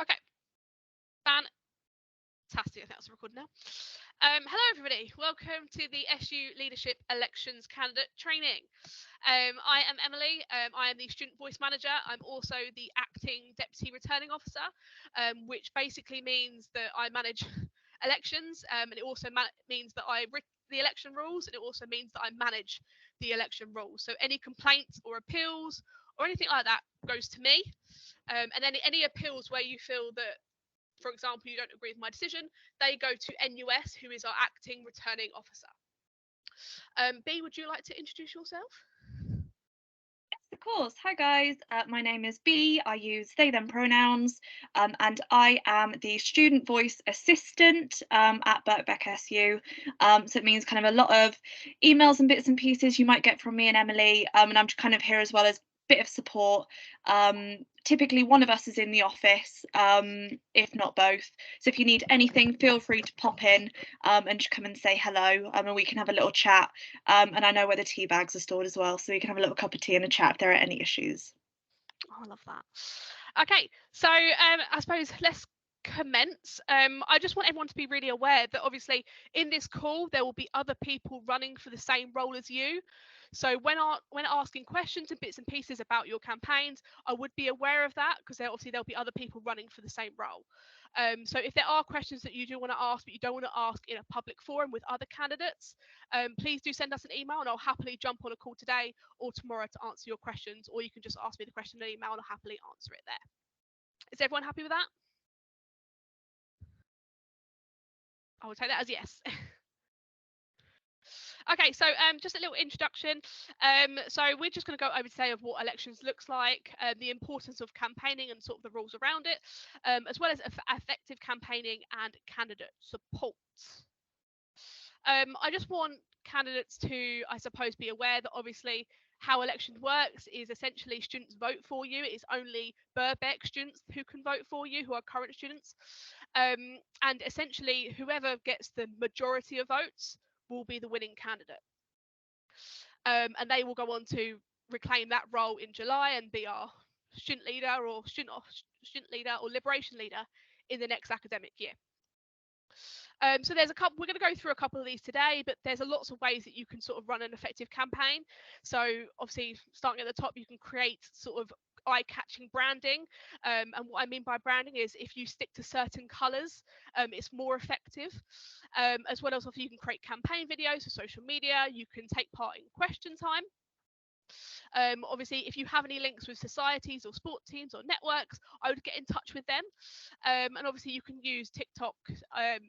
Okay, fantastic. I think that's recorded now. Hello, everybody. Welcome to the SU Leadership Elections Candidate Training. I am Emily. I am the Student Voice Manager. I'm also the Acting Deputy Returning Officer, which basically means that I manage elections, and it also means that I write the election rules, and it also means that I manage the election rules. So any complaints or appeals or anything like that goes to me. And then any appeals where you feel that, for example, you don't agree with my decision, they go to NUS, who is our acting returning officer. B, would you like to introduce yourself? Of course. Hi guys, my name is B. I use they them pronouns, and I am the student voice assistant at Birkbeck SU. So it means kind of a lot of emails and bits and pieces you might get from me and Emily, and I'm kind of here as well as bit of support. Typically one of us is in the office, if not both. So if you need anything, feel free to pop in and just come and say hello, and we can have a little chat. And I know where the tea bags are stored as well, so we can have a little cup of tea and a chat if there are any issues. Oh, I love that. Okay, so I suppose let's commence. I just want everyone to be really aware that obviously in this call there will be other people running for the same role as you. So when asking questions and bits and pieces about your campaigns, I would be aware of that because obviously there'll be other people running for the same role. So if there are questions that you do want to ask but you don't want to ask in a public forum with other candidates, please do send us an email and I'll happily jump on a call today or tomorrow to answer your questions, or you can just ask me the question in an email and I'll happily answer it there. Is everyone happy with that? I will take that as yes. Okay, so just a little introduction. So we're just going to go over today of what elections looks like, the importance of campaigning and sort of the rules around it, as well as effective campaigning and candidate support. I just want candidates to, I suppose, be aware that obviously how election works is essentially students vote for you. It's only Birkbeck students who can vote for you, who are current students. And essentially, whoever gets the majority of votes will be the winning candidate. And they will go on to reclaim that role in July and be our student leader or student leader or liberation leader in the next academic year. So there's a couple, we're going to go through a couple of these today, but there's a lots of ways that you can sort of run an effective campaign. So obviously starting at the top, you can create sort of eye-catching branding, and what I mean by branding is if you stick to certain colors, it's more effective. As well as if you can create campaign videos for social media, you can take part in question time. Obviously, if you have any links with societies or sport teams or networks, I would get in touch with them. And obviously, you can use TikTok,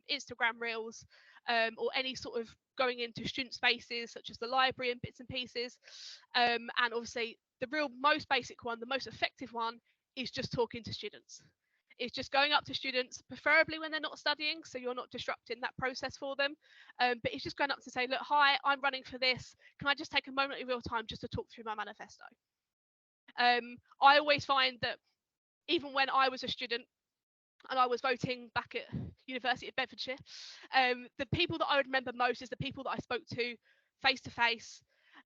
Instagram Reels, or any sort of going into student spaces such as the library and bits and pieces. And obviously, the real most basic one, the most effective one, is just talking to students. It's just going up to students, preferably when they're not studying, so you're not disrupting that process for them. But it's just going up to say, look, hi, I'm running for this. Can I just take a moment of your time just to talk through my manifesto? I always find that even when I was a student and I was voting back at University of Bedfordshire, the people that I would remember most is the people that I spoke to face,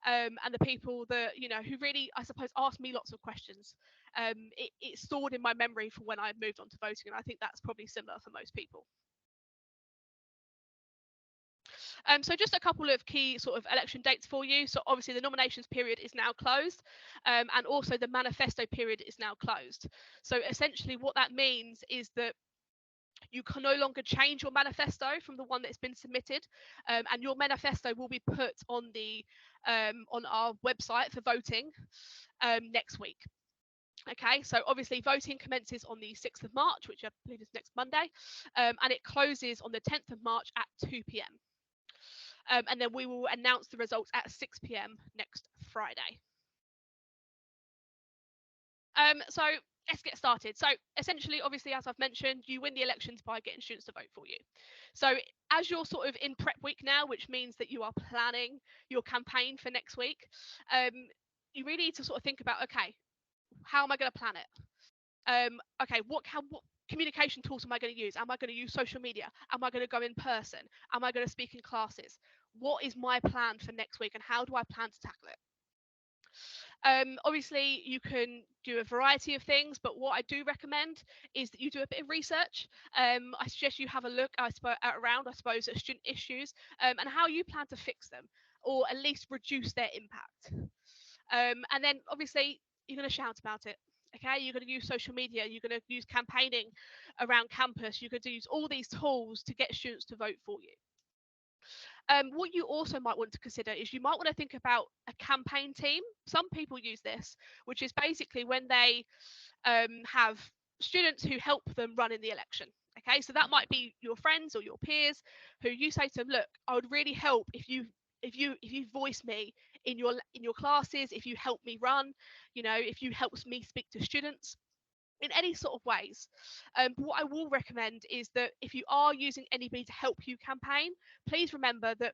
and the people that who really, I suppose, asked me lots of questions. It's stored in my memory for when I moved on to voting, and I think that's probably similar for most people. So just a couple of key sort of election dates for you. So obviously the nominations period is now closed, and also the manifesto period is now closed. So essentially what that means is that you can no longer change your manifesto from the one that's been submitted, and your manifesto will be put on our website for voting next week. Okay, so obviously voting commences on the 6th of March, which I believe is next Monday, and it closes on the 10th of March at 2 p.m. And then we will announce the results at 6 p.m. next Friday. So let's get started. So essentially, obviously, as I've mentioned, you win the elections by getting students to vote for you. So as you're sort of in prep week now, which means that you are planning your campaign for next week, you really need to sort of think about, okay, how am I going to plan it? Okay, what communication tools am I going to use? Am I going to use social media? Am I going to go in person? Am I going to speak in classes? What is my plan for next week and how do I plan to tackle it? Obviously, you can do a variety of things, but what I do recommend is that you do a bit of research. I suggest you have a look around, I suppose, at student issues and how you plan to fix them, or at least reduce their impact. And then, obviously, you're going to shout about it. Okay, you're going to use social media, you're going to use campaigning around campus, you're going to use all these tools to get students to vote for you. What you also might want to consider is you might want to think about a campaign team. Some people use this, which is basically when they have students who help them run in the election. Okay, so that might be your friends or your peers who you say to them, look, I would really help if you voice me in your classes, if you help me run, if you help me speak to students in any sort of ways. But what I will recommend is that if you are using anybody to help you campaign, please remember that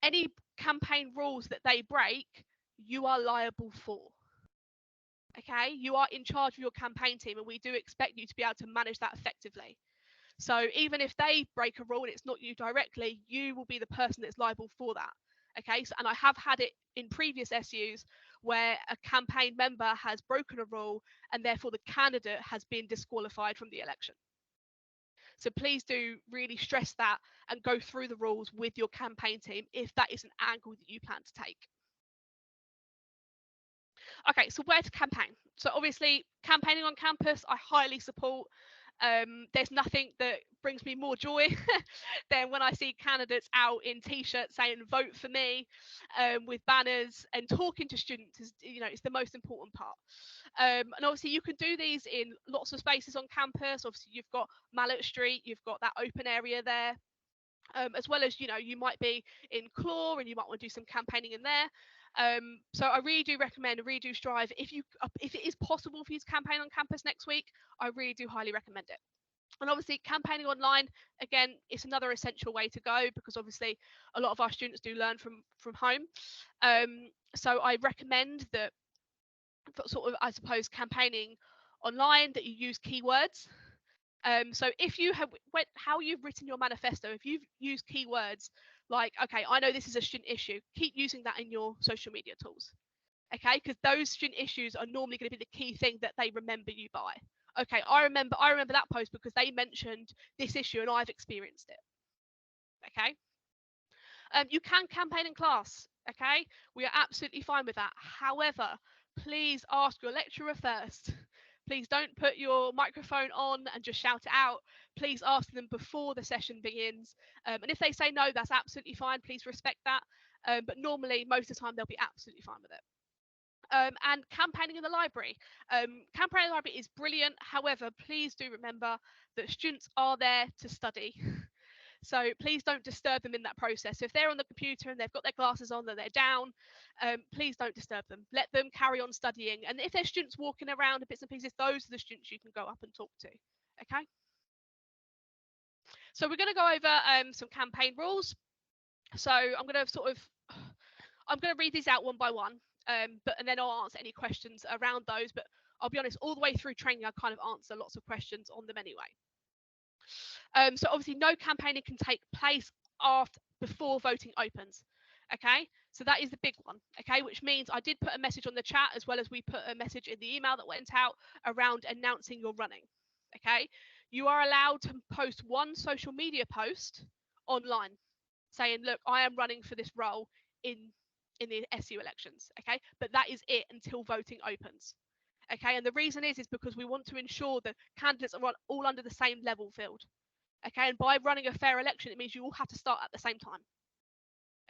any campaign rules that they break, you are liable for. Okay, you are in charge of your campaign team, and we do expect you to be able to manage that effectively. So even if they break a rule and it's not you directly, you will be the person that's liable for that. Okay, so, and I have had it in previous SUs where a campaign member has broken a rule and therefore the candidate has been disqualified from the election. So please do really stress that and go through the rules with your campaign team if that is an angle that you plan to take. Okay, so where to campaign? So obviously campaigning on campus, I highly support. There's nothing that brings me more joy than when I see candidates out in t-shirts saying vote for me, with banners and talking to students is, it's the most important part. And obviously you can do these in lots of spaces on campus. Obviously you've got Mallet Street, you've got that open area there. As well as, you might be in Claw and you might want to do some campaigning in there. So I really do recommend, really do strive. If it is possible for you to campaign on campus next week, I really do highly recommend it. And obviously campaigning online, again, it's another essential way to go because obviously a lot of our students do learn from home. So I recommend that for sort of, I suppose, campaigning online, that you use keywords. So if you have how you've written your manifesto, if you've used keywords like, okay, I know this is a student issue, keep using that in your social media tools. Okay, because those student issues are normally going to be the key thing that they remember you by. Okay, I remember that post because they mentioned this issue and I've experienced it. Okay. You can campaign in class. Okay, we are absolutely fine with that. However, please ask your lecturer first. Please don't put your microphone on and just shout it out. Please ask them before the session begins. And if they say no, that's absolutely fine. Please respect that. But normally, most of the time, they'll be absolutely fine with it. And campaigning in the library. Campaigning in the library is brilliant. However, please do remember that students are there to study. So please don't disturb them in that process. So if they're on the computer and they've got their glasses on and they're down, please don't disturb them. Let them carry on studying. And if there's students walking around and bits and pieces, those are the students you can go up and talk to. Okay. So we're going to go over some campaign rules. So I'm going to read these out one by one, and then I'll answer any questions around those. But I'll be honest, all the way through training, I kind of answer lots of questions on them anyway. So obviously no campaigning can take place before voting opens. Okay, so that is the big one. Okay, which means I did put a message on the chat as well as we put a message in the email that went out around announcing you're running. Okay, you are allowed to post one social media post online saying, look, I am running for this role in the SU elections. Okay, but that is it until voting opens. Okay, and the reason is because we want to ensure that candidates are all under the same level field. Okay, and by running a fair election, it means you all have to start at the same time.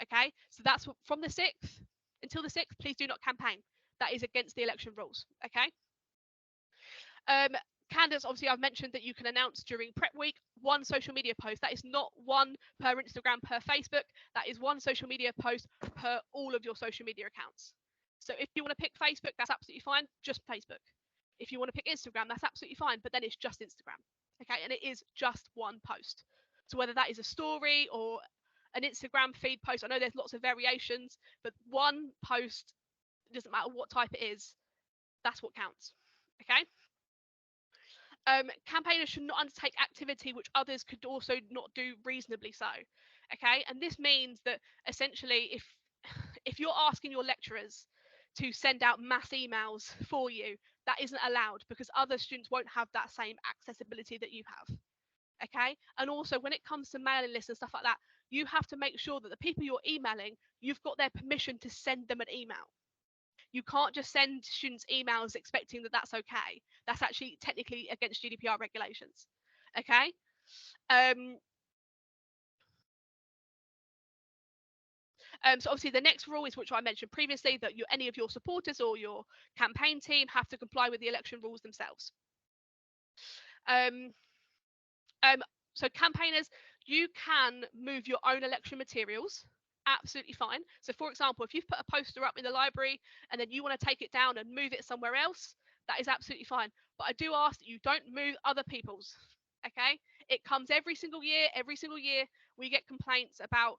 Okay, so that's from the 6th until the 6th, please do not campaign. That is against the election rules. Okay. Candidates, obviously, I've mentioned that you can announce during prep week one social media post. That is not one per Instagram, per Facebook. That is one social media post per all of your social media accounts. So if you want to pick Facebook, that's absolutely fine, just Facebook. If you want to pick Instagram, that's absolutely fine, but then it's just Instagram. Okay, and it is just one post. So whether that is a story or an Instagram feed post, I know there's lots of variations, but one post, doesn't matter what type it is, that's what counts. Okay. Campaigners should not undertake activity which others could also not do reasonably so. Okay, and this means that essentially if you're asking your lecturers to send out mass emails for you. That isn't allowed because other students won't have that same accessibility that you have. Okay, and also when it comes to mailing lists and stuff like that, you have to make sure that the people you're emailing, you've got their permission to send them an email. You can't just send students emails expecting that that's okay. That's actually technically against GDPR regulations. Okay. So obviously the next rule is, which I mentioned previously, that any of your supporters or your campaign team have to comply with the election rules themselves. So campaigners, you can move your own election materials, absolutely fine. So for example, if you've put a poster up in the library and then you want to take it down and move it somewhere else, that is absolutely fine. But I do ask that you don't move other people's. Okay, it comes every single year. Every single year we get complaints about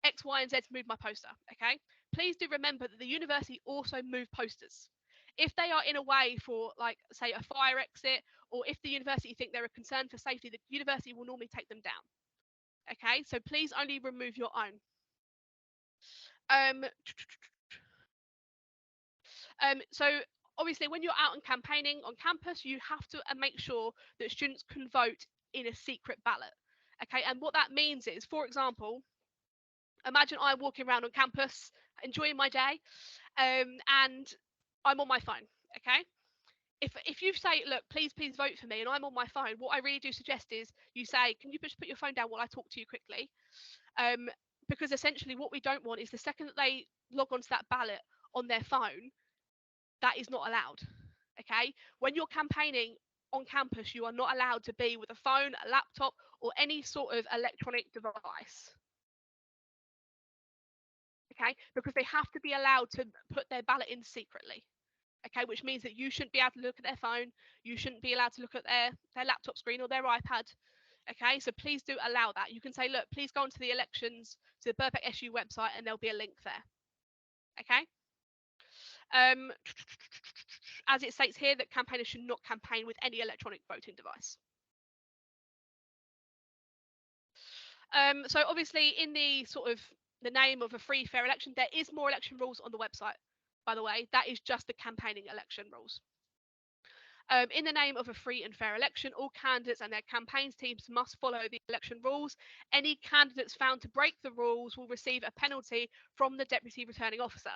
X, Y, and Z to move my poster. Okay, please do remember that the university also move posters. If they are in a way for, like, say, a fire exit, or if the university think they're a concern for safety, the university will normally take them down. Okay, so please only remove your own. So obviously when you're out and campaigning on campus, you have to make sure that students can vote in a secret ballot. Okay, and what that means is, for example, imagine I'm walking around on campus enjoying my day, and I'm on my phone. Okay, if you say, look, please vote for me, and I'm on my phone, what I really do suggest is you say, can you just put your phone down while I talk to you quickly? Because essentially what we don't want is the second that they log onto that ballot on their phone, that is not allowed. Okay, when you're campaigning on campus, you are not allowed to be with a phone, a laptop, or any sort of electronic device. Okay, because they have to be allowed to put their ballot in secretly. Okay, which means that you shouldn't be able to look at their phone, you shouldn't be allowed to look at their laptop screen or their iPad. Okay, so please do allow that. You can say, look, please go onto the elections, to the Birkbeck SU website, and there'll be a link there. Okay. As it states here, that campaigners should not campaign with any electronic voting device. So obviously in the sort of the name of a free, fair election, there is more election rules on the website, by the way. That is just the campaigning election rules. In the name of a free and fair election, all candidates and their campaigns teams must follow the election rules. Any candidates found to break the rules will receive a penalty from the Deputy Returning Officer.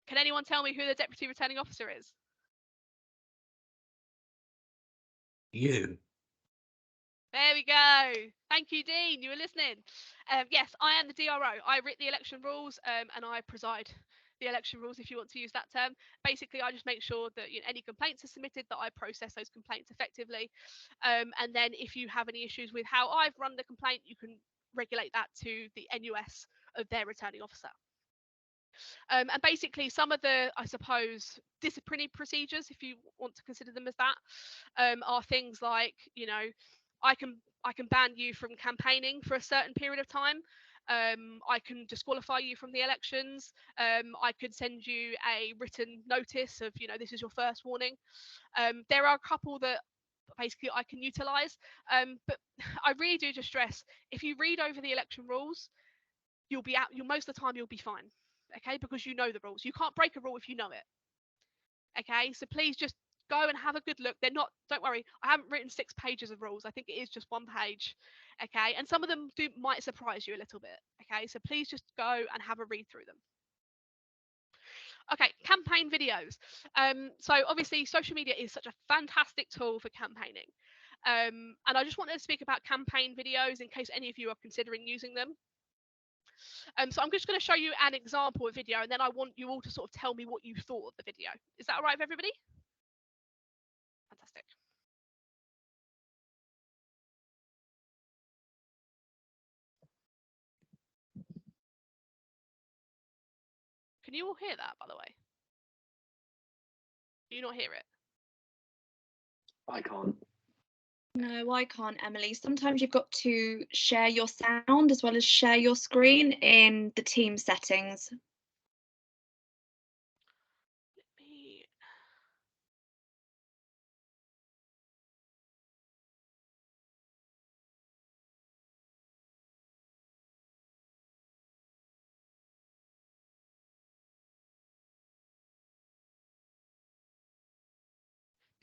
Can anyone tell me who the Deputy Returning Officer is? You. There we go. Thank you, Dean. You were listening. Yes, I am the DRO. I write the election rules, and I preside the election rules, if you want to use that term. Basically, I just make sure that any complaints are submitted, that I process those complaints effectively. And then if you have any issues with how I've run the complaint, you can regulate that to the NUS of their returning officer. And basically some of the, I suppose, disciplinary procedures, if you want to consider them as that, are things like, I can ban you from campaigning for a certain period of time. I can disqualify you from the elections. I could send you a written notice of, this is your first warning. There are a couple that basically I can utilize, but I really do just stress, if you read over the election rules, you'll be out. Most of the time you'll be fine. Okay, because you know the rules. You can't break a rule if you know it. Okay, so please just go and have a good look. They're not, don't worry, I haven't written 6 pages of rules. I think it is just 1 page. Okay, and some of them might surprise you a little bit. Okay, so please just go and have a read through them. Okay, campaign videos. So obviously social media is such a fantastic tool for campaigning. And I just wanted to speak about campaign videos in case any of you are considering using them. So I'm just going to show you an example of video, and then I want you all to sort of tell me what you thought of the video. Is that all right with everybody? Fantastic. Can you all hear that, by the way? Do you not hear it? I can't. No, I can't, Emily. Sometimes you've got to share your sound as well as share your screen in the team settings.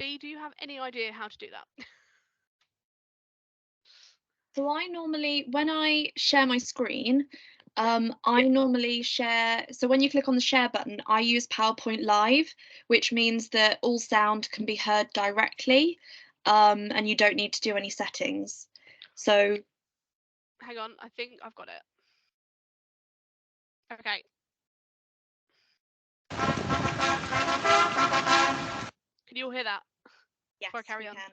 B, do you have any idea how to do that? So I normally, when I share my screen, I normally share, so when you click on the share button, I use PowerPoint Live, which means that all sound can be heard directly, and you don't need to do any settings. So Hang on, I think I've got it. Okay. Can you all hear that? yes, Before I carry we on. can.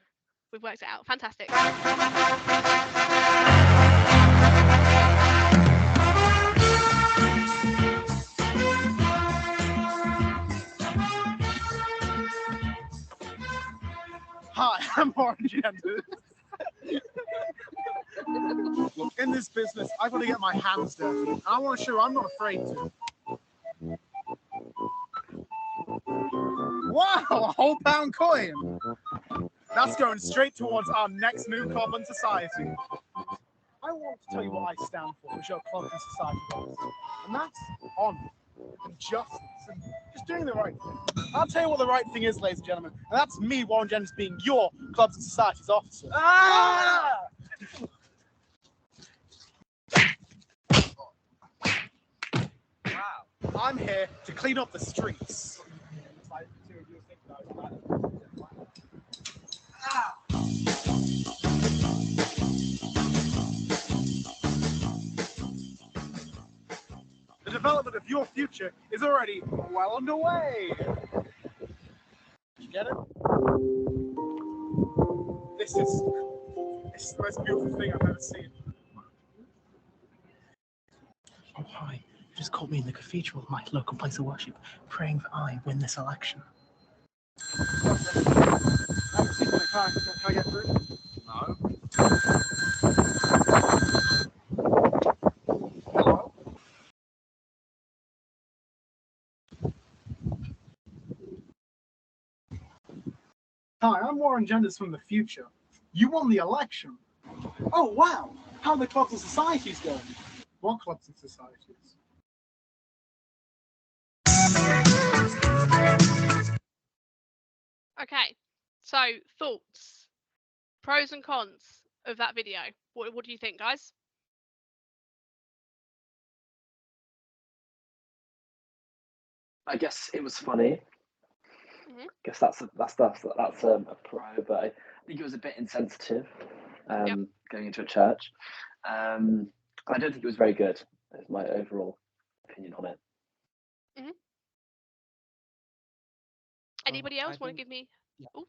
We've worked it out. Fantastic. Hi, I'm Orange Enders. In this business, I've got to get my hands dirty, and I want to show I'm not afraid to. Wow, a whole pound coin! That's going straight towards our next New Cobblin Society. I want to tell you what I stand for, which our clubs and society was. And that's honour and justice and just doing the right thing. I'll tell you what the right thing is, ladies and gentlemen, and that's me, Warren Jennings, being your clubs and societies officer. Ah! Wow. I'm here to clean up the streets. The development of your future is already well underway. Did you get it? This is the most beautiful thing I've ever seen. Oh, hi. You just caught me in the cathedral, my local place of worship, praying that I win this election. I haven't seen my car. Can I get through? No. Hello? Hi, I'm Warren Genders from the future. You won the election. Oh, wow. How are the clubs and societies going? What clubs and societies? Okay. So, thoughts, pros and cons of that video. What do you think, guys? I guess it was funny. Mhm. I guess that's a pro, but I think it was a bit insensitive, going into a church. I don't think it was very good. Is my overall opinion on it. Anybody else want to think, give me? yeah.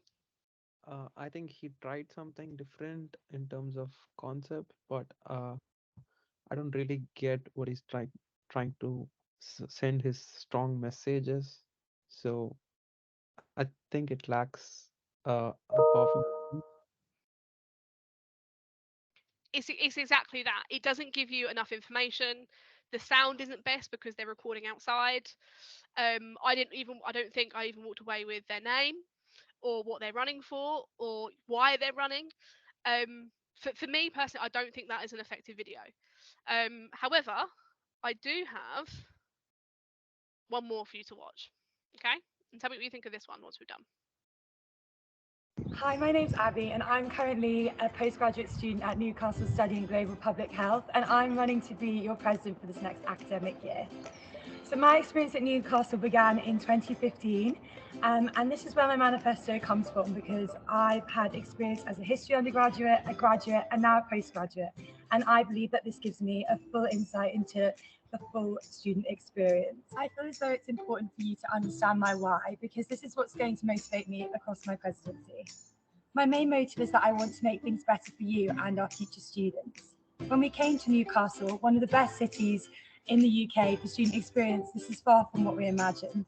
Oh, I think he tried something different in terms of concept, but I don't really get what he's trying to send his strong messages. So I think it lacks a powerful. it's exactly that. It doesn't give you enough information. The sound isn't best because they're recording outside. I don't think I even walked away with their name or what they're running for or why they're running. For me personally, I don't think that is an effective video. However, I do have one more for you to watch. Okay, and tell me what you think of this one once we're done. Hi, my name's Abby and I'm currently a postgraduate student at Newcastle studying global public health, and I'm running to be your president for this next academic year. So my experience at Newcastle began in 2015, and this is where my manifesto comes from, because I've had experience as a history undergraduate, a graduate, and now a postgraduate, and I believe that this gives me a full insight into the full student experience. I feel as though it's important for you to understand my why, because this is what's going to motivate me across my presidency. My main motive is that I want to make things better for you and our future students. When we came to Newcastle, one of the best cities in the UK for student experience, this is far from what we imagined.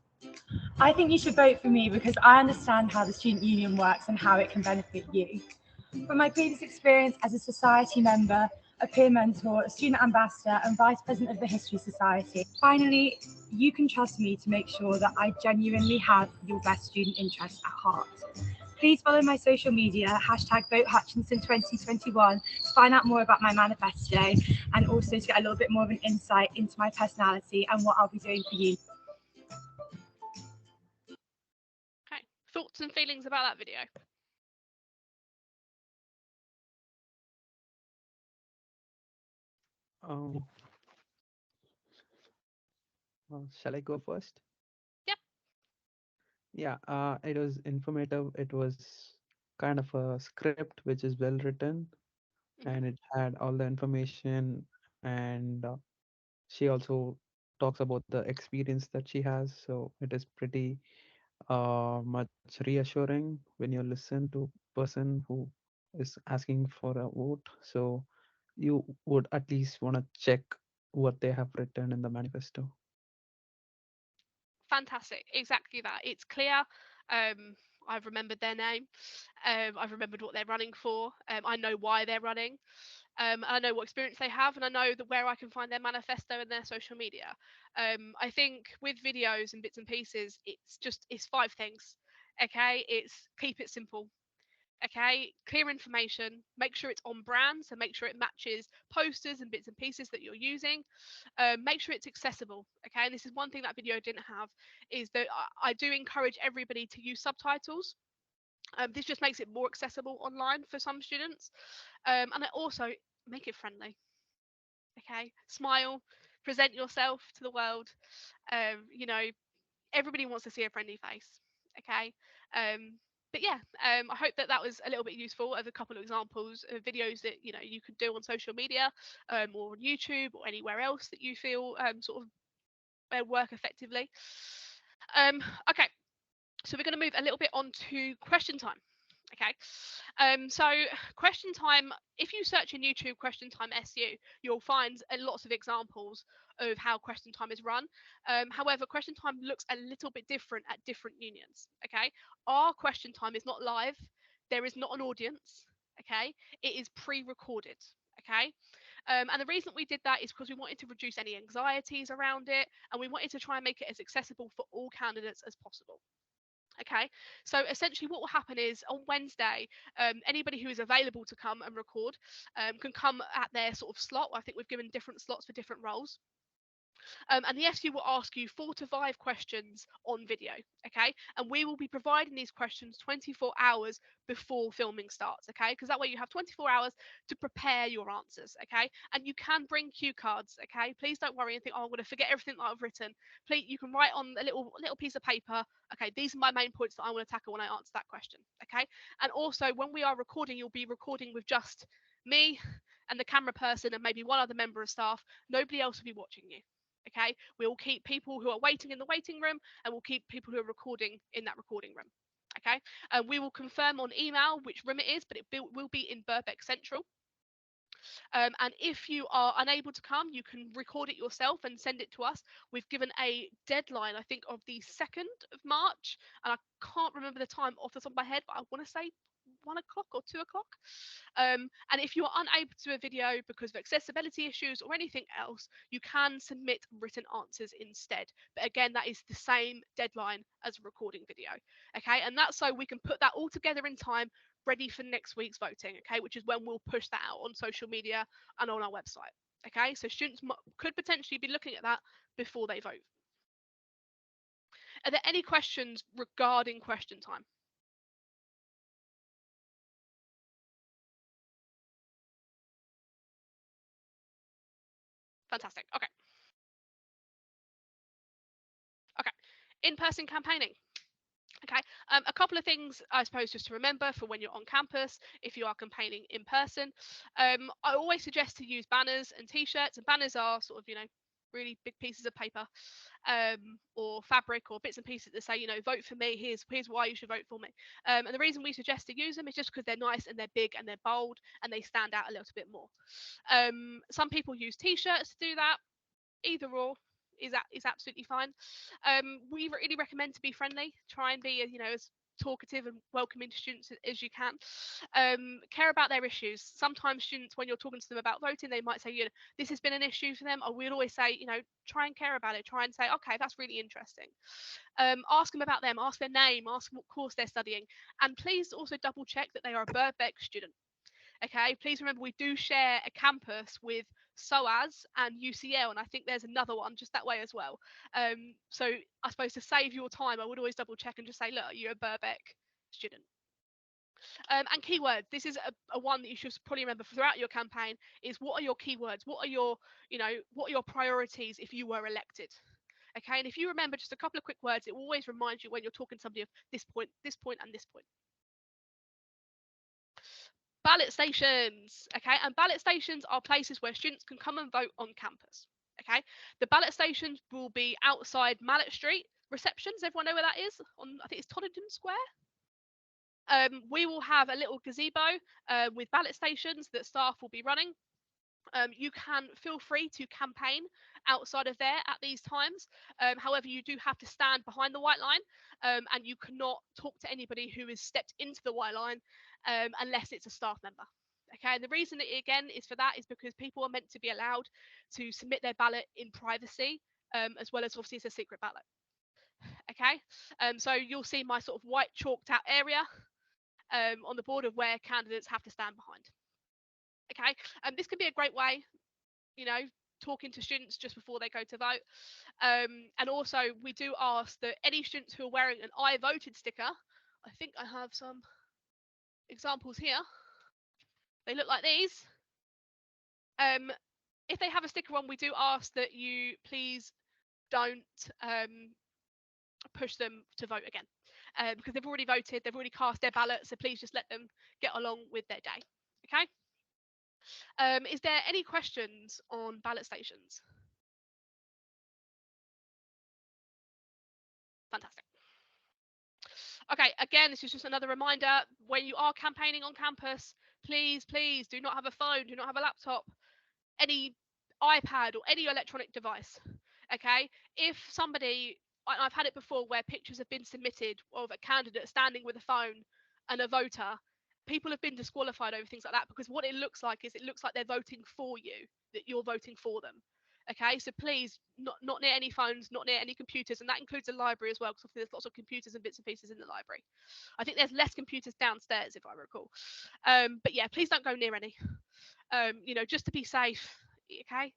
I think you should vote for me because I understand how the student union works and how it can benefit you. From my previous experience as a society member, a peer mentor, a student ambassador, and vice president of the History Society, finally, you can trust me to make sure that I genuinely have your best student interests at heart. Please follow my social media, #VoteHutchinson2021, to find out more about my manifesto and also to get a little bit more of an insight into my personality and what I'll be doing for you. Okay, Thoughts and feelings about that video? Um, shall I go first? Yeah. Yeah, it was informative. It was kind of a script which is well written, Mhm. and it had all the information. And she also talks about the experience that she has. So it is pretty much reassuring when you listen to person who is asking for a vote. So you would at least want to check what they have written in the manifesto. Fantastic, exactly that. It's clear. I've remembered their name. I've remembered what they're running for. I know why they're running. I know what experience they have, and I know that where I can find their manifesto and their social media. I think with videos and bits and pieces, it's 5 things. Okay, it's keep it simple. Okay, clear information, make sure it's on brand, so make sure it matches posters and bits and pieces that you're using. Make sure it's accessible. Okay, and this is one thing that video didn't have, is that I do encourage everybody to use subtitles. This just makes it more accessible online for some students. And I also make it friendly. Okay, smile, present yourself to the world. You know, everybody wants to see a friendly face. Okay. But yeah, I hope that that was a little bit useful as a couple of examples of videos that you could do on social media, or on YouTube or anywhere else that you feel sort of work effectively. Okay, so we're going to move a little bit on to question time. Okay, so question time, if you search in YouTube question time SU, you'll find lots of examples of how question time is run. However, question time looks a little bit different at different unions. Okay, our question time is not live, there is not an audience. Okay, it is pre-recorded. Okay, and the reason we did that is because we wanted to reduce any anxieties around it, and we wanted to try and make it as accessible for all candidates as possible. Okay, so essentially what will happen is on Wednesday, anybody who is available to come and record can come at their sort of slot. I think we've given different slots for different roles. And the SU will ask you 4 to 5 questions on video, okay? And we will be providing these questions 24 hours before filming starts, okay? Because that way you have 24 hours to prepare your answers, okay? And you can bring cue cards, okay? Please don't worry and think, oh, I'm going to forget everything that I've written. Please, you can write on a little piece of paper, okay? These are my main points that I want to tackle when I answer that question, okay? And also, when we are recording, you'll be recording with just me and the camera person and maybe one other member of staff. Nobody else will be watching you. Okay, we'll keep people who are waiting in the waiting room, and we'll keep people who are recording in that recording room. Okay, we will confirm on email which room it is, but it will be in Birkbeck Central. And if you are unable to come, you can record it yourself and send it to us. We've given a deadline, I think, of the 2nd of March, and I can't remember the time off the top of my head, but I want to say 1 o'clock or 2 o'clock. And if you are unable to do a video because of accessibility issues or anything else, you can submit written answers instead. But again, that is the same deadline as a recording video. Okay, and that's so we can put that all together in time, ready for next week's voting. Okay, which is when we'll push that out on social media and on our website. Okay, so students could potentially be looking at that before they vote. Are there any questions regarding question time? Fantastic. Okay. Okay. In-person campaigning. Okay, a couple of things I suppose just to remember for when you're on campus, if you are campaigning in person. I always suggest to use banners and t-shirts, and banners are sort of, really big pieces of paper, or fabric or bits and pieces that say, vote for me, here's why you should vote for me. And the reason we suggest to use them is just because they're nice and they're big and they're bold and they stand out a little bit more. Some people use t-shirts to do that. Either or is absolutely fine. We really recommend to be friendly. Try and be as talkative and welcoming to students as you can. Care about their issues. Sometimes students, when you're talking to them about voting, they might say, this has been an issue for them. I would always say, try and care about it. Try and say, okay, that's really interesting. Ask them about them. Ask their name. Ask what course they're studying. And please also double check that they are a Birkbeck student. Okay, please remember we do share a campus with SOAS and UCL, and I think there's another one just that way as well. So I suppose to save your time, I would always double check and just say, look, you're a Birkbeck student. And keywords, this is a one that you should probably remember throughout your campaign, is what are your keywords? What are your, what are your priorities if you were elected? Okay, and if you remember just a couple of quick words, it will always remind you when you're talking to somebody of this point, and this point. Ballot stations, okay, and ballot stations are places where students can come and vote on campus. Okay, the ballot stations will be outside Mallet Street receptions. Everyone know where that is? On, I think it's Toddington Square. We will have a little gazebo with ballot stations that staff will be running. You can feel free to campaign outside of there at these times. However, you do have to stand behind the white line and you cannot talk to anybody who has stepped into the white line unless it's a staff member. Okay, and the reason again is for that is because people are meant to be allowed to submit their ballot in privacy as well as obviously it's a secret ballot. Okay, so you'll see my sort of white chalked out area on the board of where candidates have to stand behind. Okay, this can be a great way, talking to students just before they go to vote. And also we do ask that any students who are wearing an I voted sticker, I think I have some examples here. They look like these. If they have a sticker on, we do ask that you please don't push them to vote again because they've already voted, they've already cast their ballot, so please just let them get along with their day. Okay. Is there any questions on ballot stations? Fantastic. Okay, again, this is just another reminder, when you are campaigning on campus, please do not have a phone, do not have a laptop, any iPad or any electronic device. Okay, if somebody, I've had it before where pictures have been submitted of a candidate standing with a phone and a voter, people have been disqualified over things like that because what it looks like is it looks like they're voting for you, that you're voting for them. Okay, so please, not near any phones, not near any computers, and that includes the library as well, because there's lots of computers and bits and pieces in the library. I think there's less computers downstairs, if I recall. But yeah, please don't go near any, just to be safe. Okay.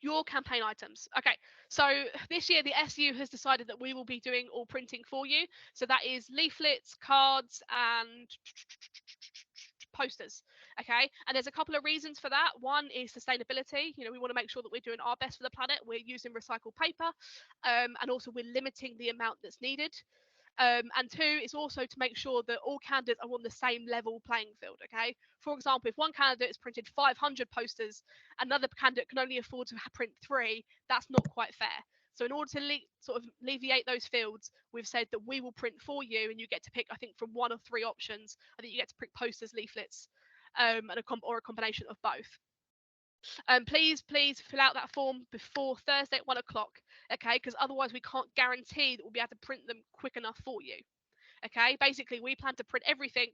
Your campaign items. Okay, so this year the SU has decided that we will be doing all printing for you. So that is leaflets, cards, and posters. Okay, and there's a couple of reasons for that. One is sustainability. We want to make sure that we're doing our best for the planet. We're using recycled paper, and also we're limiting the amount that's needed. And two, it's also to make sure that all candidates are on the same level playing field. Okay, for example, if one candidate has printed 500 posters, another candidate can only afford to print 3, that's not quite fair. So in order to sort of alleviate those fields, we've said that we will print for you, and you get to pick, I think, from 1 of 3 options. I think you get to print posters, leaflets, and or a combination of both. Please fill out that form before Thursday at 1 o'clock, okay? Because otherwise we can't guarantee that we'll be able to print them quick enough for you. Okay, basically we plan to print everything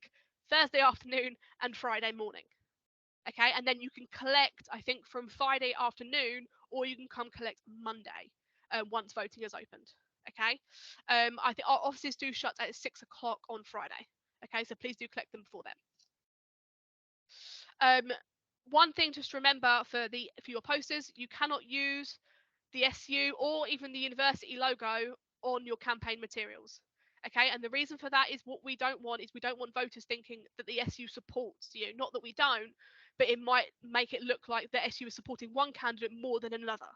Thursday afternoon and Friday morning. Okay, and then you can collect, I think, from Friday afternoon, or you can come collect Monday once voting is opened. Okay, I think our offices do shut at 6 o'clock on Friday. Okay, so please do collect them before then. One thing just to remember for your posters, you cannot use the SU or even the university logo on your campaign materials. Okay, and the reason for that is what we don't want voters thinking that the SU supports you. Not that we don't, but it might make it look like the SU is supporting one candidate more than another.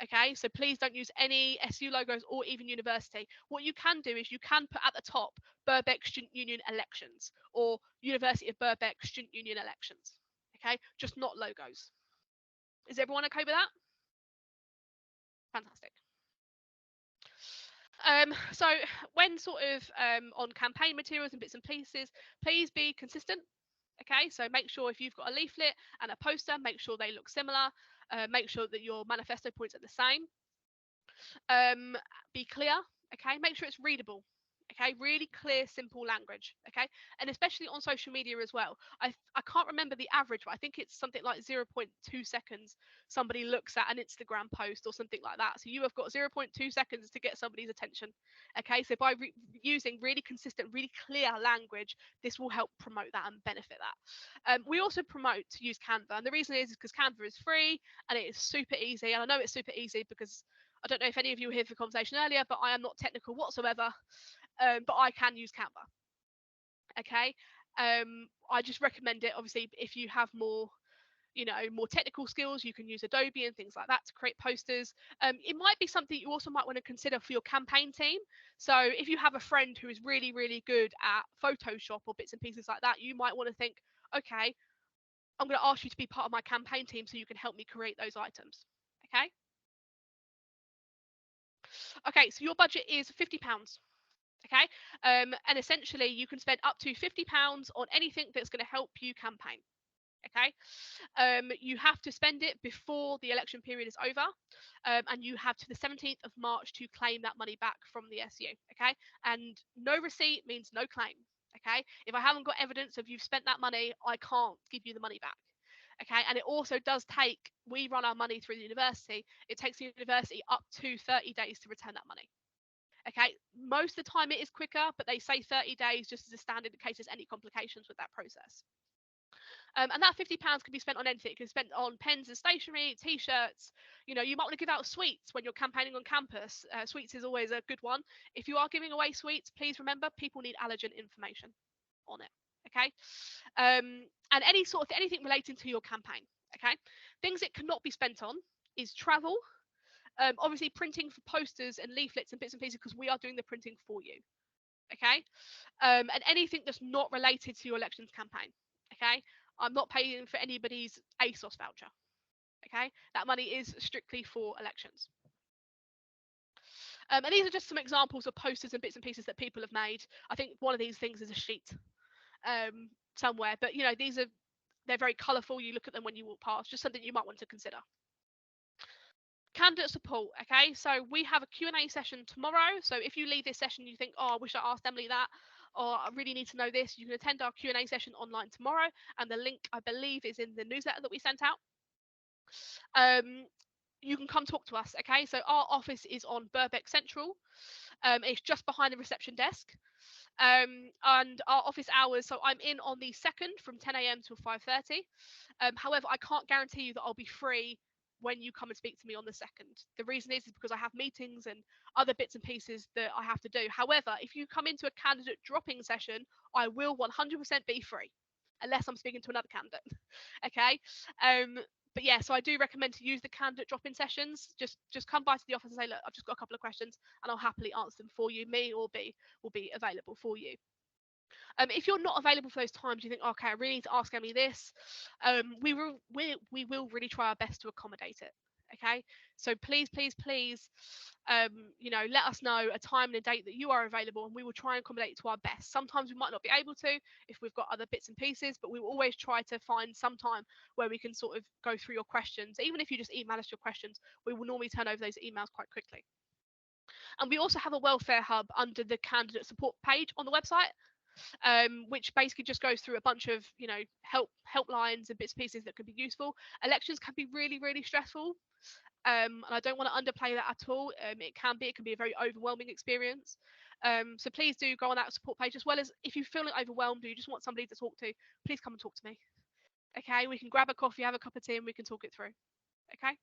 Okay, so please don't use any SU logos or even university. What you can do is you can put at the top Birkbeck Student Union elections or University of Birkbeck Student Union elections. Okay, just not logos. Is everyone okay with that? Fantastic. So when sort of on campaign materials and bits and pieces, please be consistent. Okay, so make sure if you've got a leaflet and a poster, make sure they look similar. Make sure that your manifesto points are the same. Be clear. Okay, make sure it's readable. Okay, really clear, simple language. Okay, and especially on social media as well. I can't remember the average, but I think it's something like 0.2 seconds somebody looks at an Instagram post or something like that. So you have got 0.2 seconds to get somebody's attention. Okay, so by using really consistent, really clear language, this will help promote that and benefit that. We also promote to use Canva, and the reason is because Canva is free and it is super easy. And I know it's super easy because I don't know if any of you were here for the conversation earlier, but I am not technical whatsoever. But I can use Canva. Okay, I just recommend it. Obviously, if you have more, more technical skills, you can use Adobe and things like that to create posters. It might be something you also might want to consider for your campaign team. So if you have a friend who is really, really good at Photoshop or bits and pieces like that, you might want to think, okay, I'm going to ask you to be part of my campaign team so you can help me create those items. Okay. Okay, so your budget is £50. Okay, and essentially you can spend up to £50 on anything that's going to help you campaign. Okay, you have to spend it before the election period is over, and you have to the 17th of March to claim that money back from the SU. Okay, and no receipt means no claim. Okay, if I haven't got evidence of you've spent that money, I can't give you the money back. Okay, and it also does take, we run our money through the university, it takes the university up to 30 days to return that money. Okay, most of the time it is quicker, but they say 30 days just as a standard in case there's any complications with that process. And that £50 can be spent on anything. It can be spent on pens and stationery, t-shirts. You might want to give out sweets when you're campaigning on campus. Sweets is always a good one. If you are giving away sweets, please remember people need allergen information on it. Okay, and anything relating to your campaign. Okay, things it cannot be spent on is travel. Obviously printing for posters and leaflets and bits and pieces because we are doing the printing for you. Okay, and anything that's not related to your elections campaign. Okay, I'm not paying for anybody's ASOS voucher. Okay, that money is strictly for elections. And these are just some examples of posters and bits and pieces that people have made. I think one of these things is a sheet somewhere, but they're very colourful. You look at them when you walk past, just something you might want to consider. Candidate support. Okay, so we have a Q&A session tomorrow. So if you leave this session, you think, oh, I wish I asked Emily that, or I really need to know this, you can attend our Q&A session online tomorrow, and the link, I believe, is in the newsletter that we sent out. You can come talk to us. Okay, so our office is on Birkbeck Central. It's just behind the reception desk. And our office hours, so I'm in on the 2nd from 10 a.m. till 5:30. However, I can't guarantee you that I'll be free when you come and speak to me on the 2nd. The reason is because I have meetings and other bits and pieces that I have to do. However, if you come into a candidate dropping session, I will 100% be free, unless I'm speaking to another candidate. Okay. But yeah, so I do recommend to use the candidate drop-in sessions. Just come by to the office and say, look, I've just got a couple of questions, and I'll happily answer them for you. Me or B will be available for you. If you're not available for those times, you think, okay, I really need to ask Emily this. We will really try our best to accommodate it. Okay, so please, let us know a time and a date that you are available, and we will try and accommodate it to our best. Sometimes we might not be able to if we've got other bits and pieces, but we will always try to find some time where we can sort of go through your questions. Even if you just email us your questions, we will normally turn over those emails quite quickly. And we also have a welfare hub under the candidate support page on the website. Which basically just goes through a bunch of helplines and bits and pieces that could be useful. Elections can be really, really stressful, and I don't want to underplay that at all. It can be a very overwhelming experience. So please do go on that support page, as well as if you're feeling overwhelmed or you just want somebody to talk to, please come and talk to me. Okay, we can grab a coffee, have a cup of tea, and we can talk it through. Okay.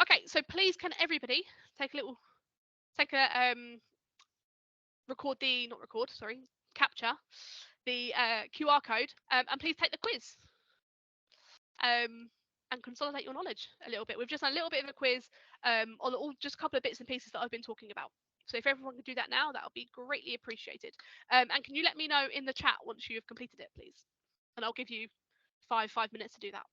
Okay, so please can everybody capture the QR code, and please take the quiz, and consolidate your knowledge a little bit. We've just done a little bit of a quiz on just a couple of bits and pieces that I've been talking about. So if everyone could do that now, that would be greatly appreciated. And can you let me know in the chat once you have completed it, please? And I'll give you five minutes to do that.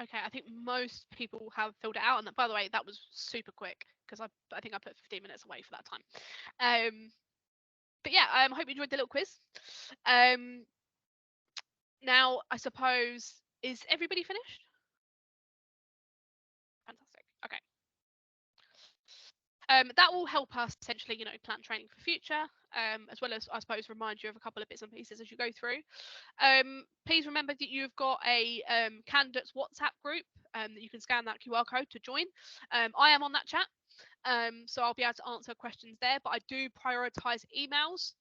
Okay, I think most people have filled it out, and by the way, that was super quick because I think I put 15 minutes away for that time. But yeah, I hope you enjoyed the little quiz. Now, I suppose, is everybody finished? Fantastic. Okay. That will help us essentially, plan training for future, as well as, I suppose, remind you of a couple of bits and pieces as you go through. Please remember that you've got a candidates WhatsApp group that you can scan that QR code to join. I am on that chat, so I'll be able to answer questions there, but I do prioritize emails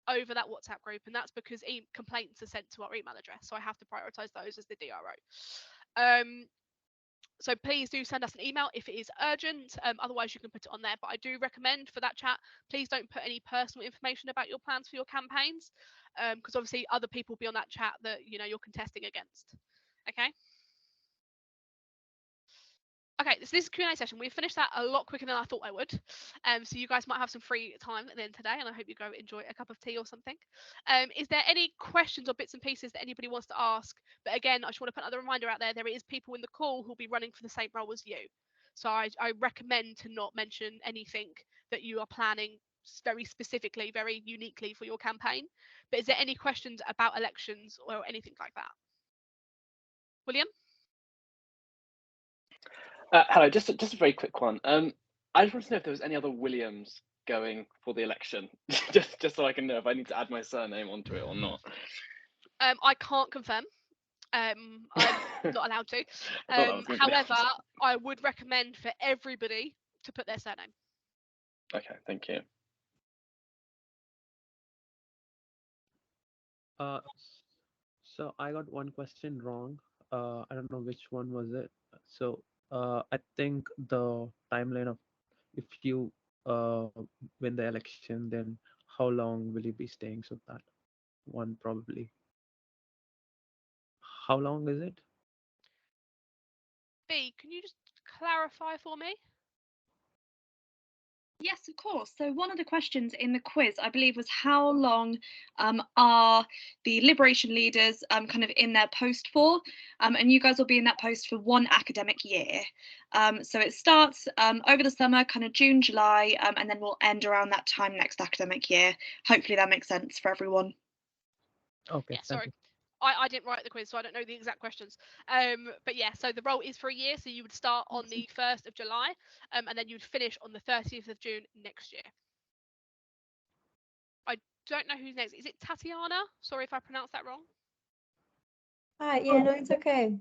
over that WhatsApp group, and that's because complaints are sent to our email address, so I have to prioritize those as the DRO. So please do send us an email if it is urgent. Otherwise, you can put it on there. But I do recommend for that chat, please don't put any personal information about your plans for your campaigns, because obviously other people will be on that chat that you're contesting against. Okay. Okay, so this is Q&A session. We finished that a lot quicker than I thought I would. So you guys might have some free time at the end today, and I hope you go enjoy a cup of tea or something. Is there any questions or bits and pieces that anybody wants to ask? But again, I just want to put another reminder out there. There is people in the call who'll be running for the same role as you. So I recommend to not mention anything that you are planning very specifically, very uniquely for your campaign. But is there any questions about elections or anything like that? William? Hello, just a very quick one. I just want to know if there was any other Williams going for the election, just so I can know if I need to add my surname onto it or not. I can't confirm. I'm not allowed to. However, I would recommend for everybody to put their surname. Okay, thank you. So I got one question wrong. I don't know which one was it. So I think the timeline of if you win the election, then how long will you be staying? So that one probably. How long is it? B, can you just clarify for me? Yes, of course. So one of the questions in the quiz, I believe, was how long are the Liberation leaders kind of in their post for? And you guys will be in that post for 1 academic year. So it starts over the summer, kind of June, July, and then we'll end around that time next academic year. Hopefully that makes sense for everyone. Okay. Yeah, sorry. I didn't write the quiz, so I don't know the exact questions. But yeah, so the role is for a year. So you would start on the 1st of July, and then you would finish on the 30th of June next year. I don't know who's next. Is it Tatiana? Sorry if I pronounced that wrong. Hi, yeah, no, it's okay.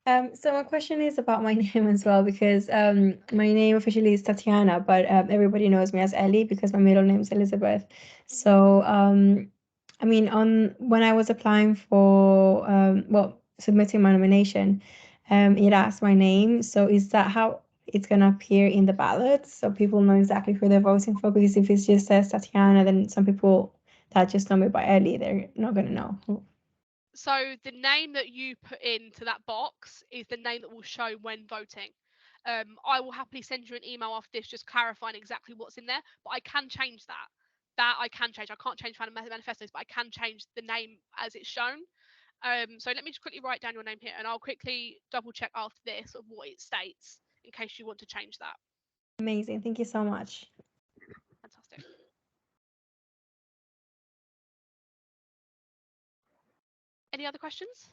So my question is about my name as well, because my name officially is Tatiana, but everybody knows me as Ellie because my middle name is Elizabeth. So I mean, when I was applying for submitting my nomination, it asked my name. So is that how it's gonna appear in the ballot, so people know exactly who they're voting for? Because if it just says Tatiana, then some people that just know me by Ellie, they're not gonna know who. So the name that you put into that box is the name that will show when voting. I will happily send you an email after this just clarifying exactly what's in there, but I can change that. That I can change. I can't change manifestos, but I can change the name as it's shown. So let me just quickly write down your name here, and I'll quickly double check after this of what it states in case you want to change that. Amazing. Thank you so much. Fantastic. Any other questions?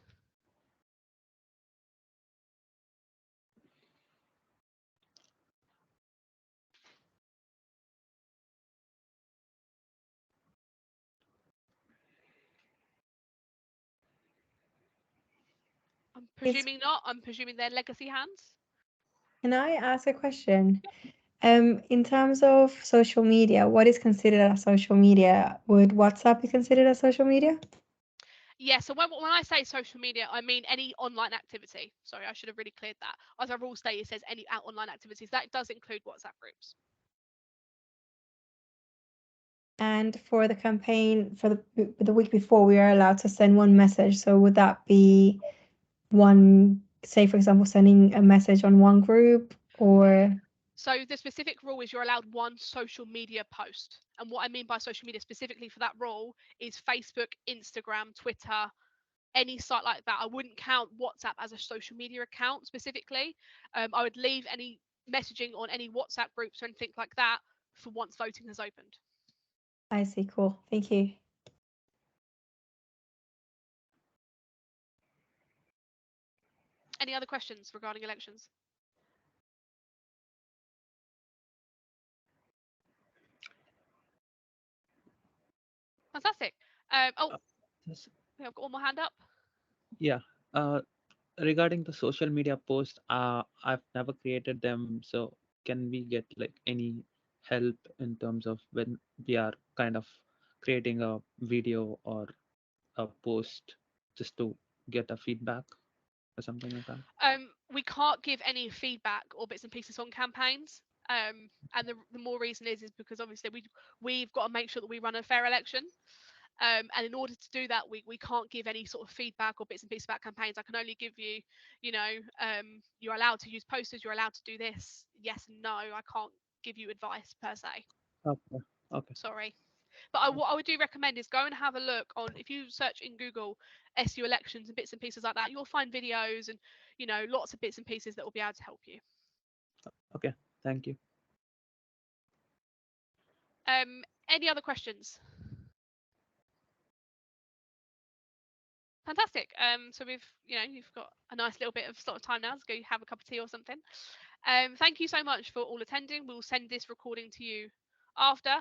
I'm presuming not. I'm presuming they're legacy hands. Can I ask a question? In terms of social media, what is considered a social media? Would WhatsApp be considered a social media? Yeah, so when I say social media, I mean any online activity. Sorry, I should have really cleared that. As our rule state, it says any online activities. That does include WhatsApp groups. And for the campaign, for the week before, we are allowed to send one message. So would that be one, say, for example, sending a message on one group, or? So the specific rule is you're allowed one social media post. And what I mean by social media specifically for that rule is Facebook, Instagram, Twitter, any site like that. I wouldn't count WhatsApp as a social media account specifically. I would leave any messaging on any WhatsApp groups or anything like that for once voting has opened. I see. Cool. Thank you. Any other questions regarding elections? Fantastic. Oh, Yes. I've got one more hand up. Yeah. Regarding the social media post, I've never created them. So can we get like any help in terms of when we are kind of creating a video or a post just to get a feedback or something like that? We can't give any feedback or bits and pieces on campaigns. And the more reason is because obviously we've got to make sure that we run a fair election. And in order to do that, we can't give any sort of feedback or bits and pieces about campaigns. I can only give you, you're allowed to use posters, you're allowed to do this, yes and no. I can't give you advice per se. Okay. Sorry. But what I would do recommend is go and have a look on, if you search in Google SU elections and bits and pieces like that, you'll find videos and, lots of bits and pieces that will be able to help you. Okay, thank you. Any other questions? Fantastic. So you've got a nice little bit of sort of time now to go have a cup of tea or something. Thank you so much for all attending. We'll send this recording to you after.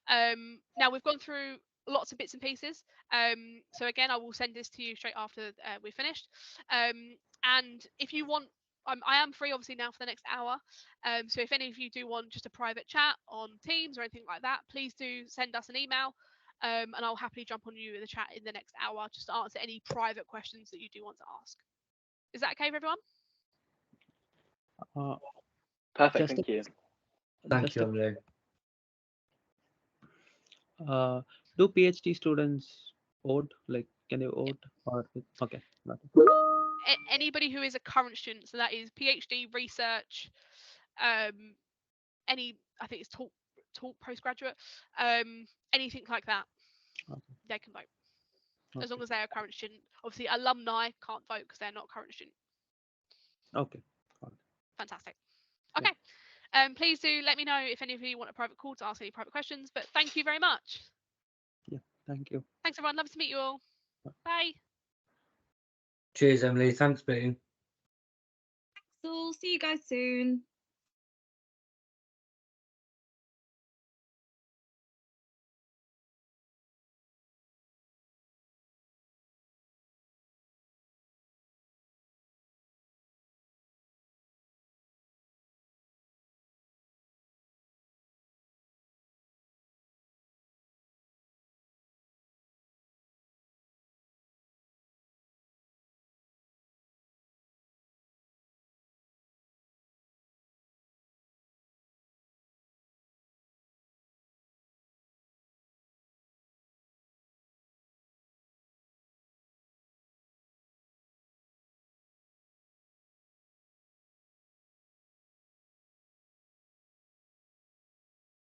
Now we've gone through lots of bits and pieces. So again, I will send this to you straight after we're finished. And if you want, I am free obviously now for the next hour. So if any of you do want just a private chat on Teams or anything like that, please do send us an email. And I'll happily jump on you in the chat in the next hour just to answer any private questions that you do want to ask. Is that okay for everyone? Perfect, thank you. Thank you, Emily. Do PhD students vote? Like, can they vote? Or okay. Anybody who is a current student, so that is PhD, research, I think it's talk postgraduate, anything like that, they can vote. Okay. As long as they're a current student. Obviously, alumni can't vote because they're not a current student. Okay. Fantastic. Okay. Please do let me know if any of you want a private call to ask any private questions. But thank you very much. Yeah, thank you. Thanks, everyone. Love to meet you all. Bye. Cheers, Emily. Thanks, Bean. So see you guys soon.